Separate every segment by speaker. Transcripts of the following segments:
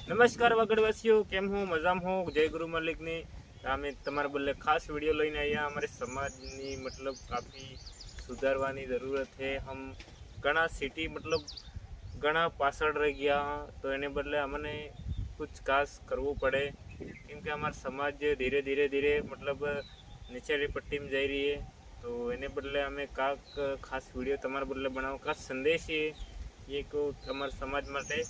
Speaker 1: નમસ્કાર વગડવાસીઓ, કેમ હો? મજામાં હો? જય ગુરુ માલિકની. અમે તમારા બદલે ખાસ વિડીયો લઈને આવ્યા। અમારે સમાજની मतलब काफ़ी सुधारवानी ज़रूरत है। हम घना सिटी मतलब घना पाछड़ रह गया, तो एने बदले अमने कुछ खास करवू पड़े, क्योंकि हमारा समाज धीरे धीरे धीरे मतलब नीचेली पट्टी में जा रही है। तो एने बदले हमें काक खास वीडियो तमारे बदले बनाओ, खास संदेश है ये को हमारे समाज माटे।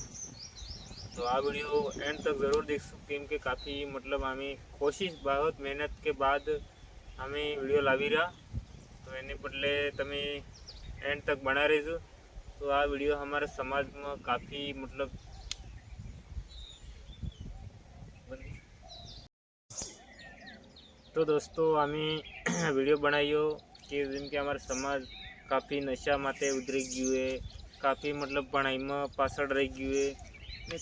Speaker 1: तो आ वीडियो एंड तक ज़रूर देखो, क्योंकि काफ़ी मतलब हमें कोशिश बहुत मेहनत के बाद हमें वीडियो लावी रहा। तो एने बदले तमे एंड तक बना रहीजो। तो आ वीडियो हमारे समाज में काफ़ी मतलब तो दोस्तों हमें वीडियो बनाइयो कि जिनके हमारे समाज काफ़ी नशा माते उतरी गयु है, काफ़ी मतलब पढ़ाई में पाछड़ रह गयु है,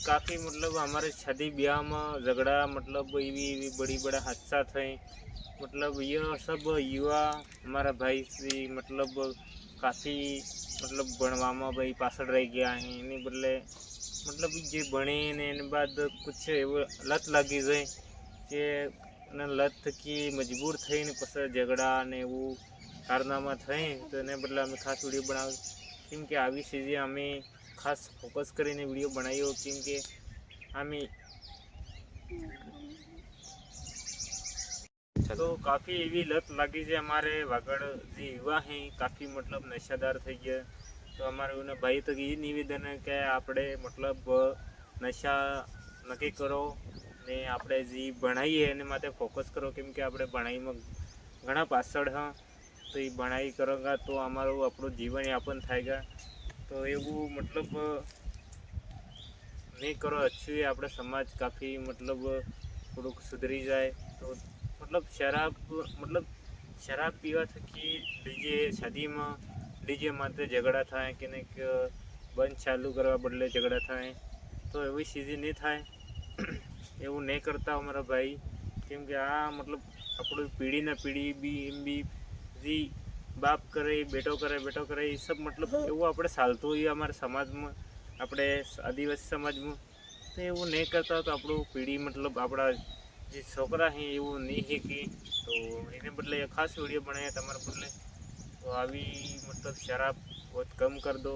Speaker 1: काफ़ी मतलब हमारे शादी ब्याह में झगड़ा मतलब एवी बड़ी बड़ा हादसा थे। मतलब ये सब युवा हमारा भाई से मतलब काफ़ी मतलब बनवा में भाई पाछड़ रह गया है। एने बदले मतलब जे बने ने बाद कुछ एवं लत लगी जाए कि लत की मजबूर थी ने पस झगड़ा ने एवं कारनामा थे। तो एने बदले अमे खास वीडियो बनाव, केमके आवी चीज़ें अमे खास फोकस करीने वीडियो बनाव्यो, केमके अमे तो काफ़ी एवी लत लगी है। हमारे वागड़ जी युवा हैं काफ़ी मतलब नशादार थी गए। तो हमारे उन्हें भाई तक ये निवेदन है कि आपणे मतलब नशा नक्की करो ने आपणे जी भणाई है एने माटे फोकस करो, केमके आपणे भणाई में घना पाछड़ हाँ। तो ये भणाई करोगा तो अमारू आपणुं जीवन यापन थायगा। तो एवं मतलब नहीं करो अच्छी आपणे समाज काफ़ी मतलब थोड़ुंक सुधरी जाए। तो मतलब शराब पीवा थकी डीजे शादी में डीजे माते झगड़ा थाय कि बंद चालू करवा बदले झगड़ा थाय। तो एवी चीज़ें नहीं थाय, एवं नहीं करता हमारा भाई, केमके आ मतलब अपनी पीढ़ी ने पीढ़ी भी एम भी जी बाप करे बेटो करे ये सब मतलब एवं अपने चालतुं होय अमारा समाज में, अपने आदिवासी समाज में। तो एवं नहीं करता तो अपनी पीढ़ी मतलब अपना जे छोकरा हैं एवं नहीं है कि। तो एने बदले खास वीडियो बनाया तमारे बदले। तो आवी मतलब शराब बहुत कम कर दो,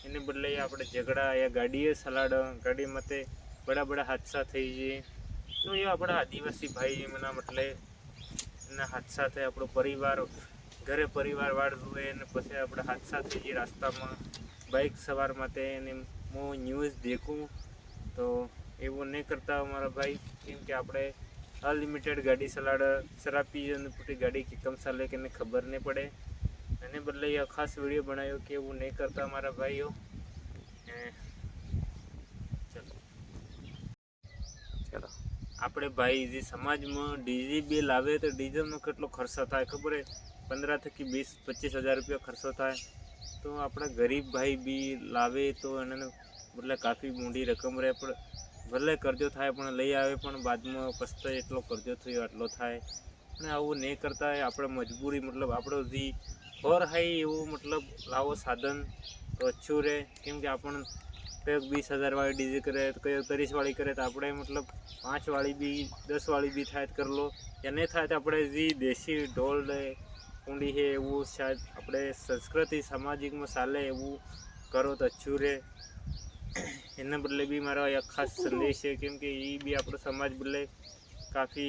Speaker 1: एने बदले अपने झगड़ा या गाड़ी चलाड़ गाड़ी मते बड़ा बड़ा हादसा थी जाए। तो ये अपना आदिवासी भाई मना मतलब एना हादसा थे अपनो परिवार घरे परिवार वाड़ जुए ने पछी अपने हादसा थी जाए रास्ता में बाइक सवार माते मु न्यूज़ देखूँ। तो एवं नहीं करता हमारा भाई, क्योंकि आपणे अनलिमिटेड गाड़ी चलाड़ शराब पी पूरी गाड़ी की कम चाले कि खबर नहीं पड़े। एने बदले यह खास वीडियो बनायो कि वो नहीं करता हमारा भाईओ। चलो આપણે ભાઈ જે સમાજમાં ડીજે બી લાવે તો ડીજેમાં કેટલો ખર્ચો થાય ખબર હે? 15 થી 20-25 હજાર રૂપિયા ખર્ચો થાય। તો આપણા ગરીબ ભાઈ બી લાવે તો એને એટલે કાફી મોટી રકમ રહે, પણ ભલે કરજો થાય પણ લઈ આવે પણ બાદમાં પસ્તાય એટલો કરજો થયો આટલો થાય। અને આવું નહીં કરતા આપણે મજબૂરી मतलब આપણો જે હોર hay એવું मतलब લાવો સાધન તો अच्छું રહે, કેમ કે આપણને कई 20,000 वाली डीजे करे तो कई 30 वाली करे, तो अपने मतलब 5 वाली भी 10 वाली भी थाय कर लो, या नहीं थाय तो अपने जी देशी ढोल कुंडी है वो शायद अपने संस्कृति सामाजिक में चाले वो करो तो अच्छू रहे। एना बदले भी मारा एक खास संदेश है, क्योंकि ये भी अपने समाज बदले काफ़ी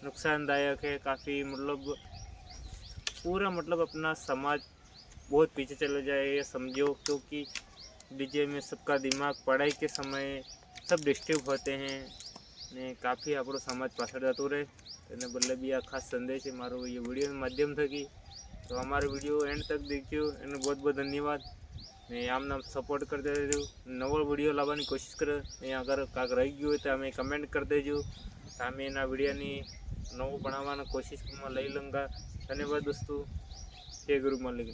Speaker 1: नुकसानदायक है। काफ़ी मतलब पूरा मतलब अपना समाज बहुत पीछे चले जाए ये समझो, क्योंकि डीजे में सबका दिमाग पढ़ाई के समय सब डिस्टर्ब होते हैं ने काफ़ी आपरो समाज पाछड़ जातो रहे। एने बदले भी आ खास संदेश है मारो ये वीडियो के माध्यम थकी। तो हमारे वीडियो एंड तक देखियो एने बहुत बहुत धन्यवाद ने आम नाम सपोर्ट करते रहो। नवो वीडियो लावવાની कोशिश करो, अगर काक रही गयो तो हमें कमेंट कर देजो, हमें एना वीडियोनी नवो बनावવાની कोशिश में लई लूँगा। धन्यवाद दोस्तों, जय गुरु मालिक।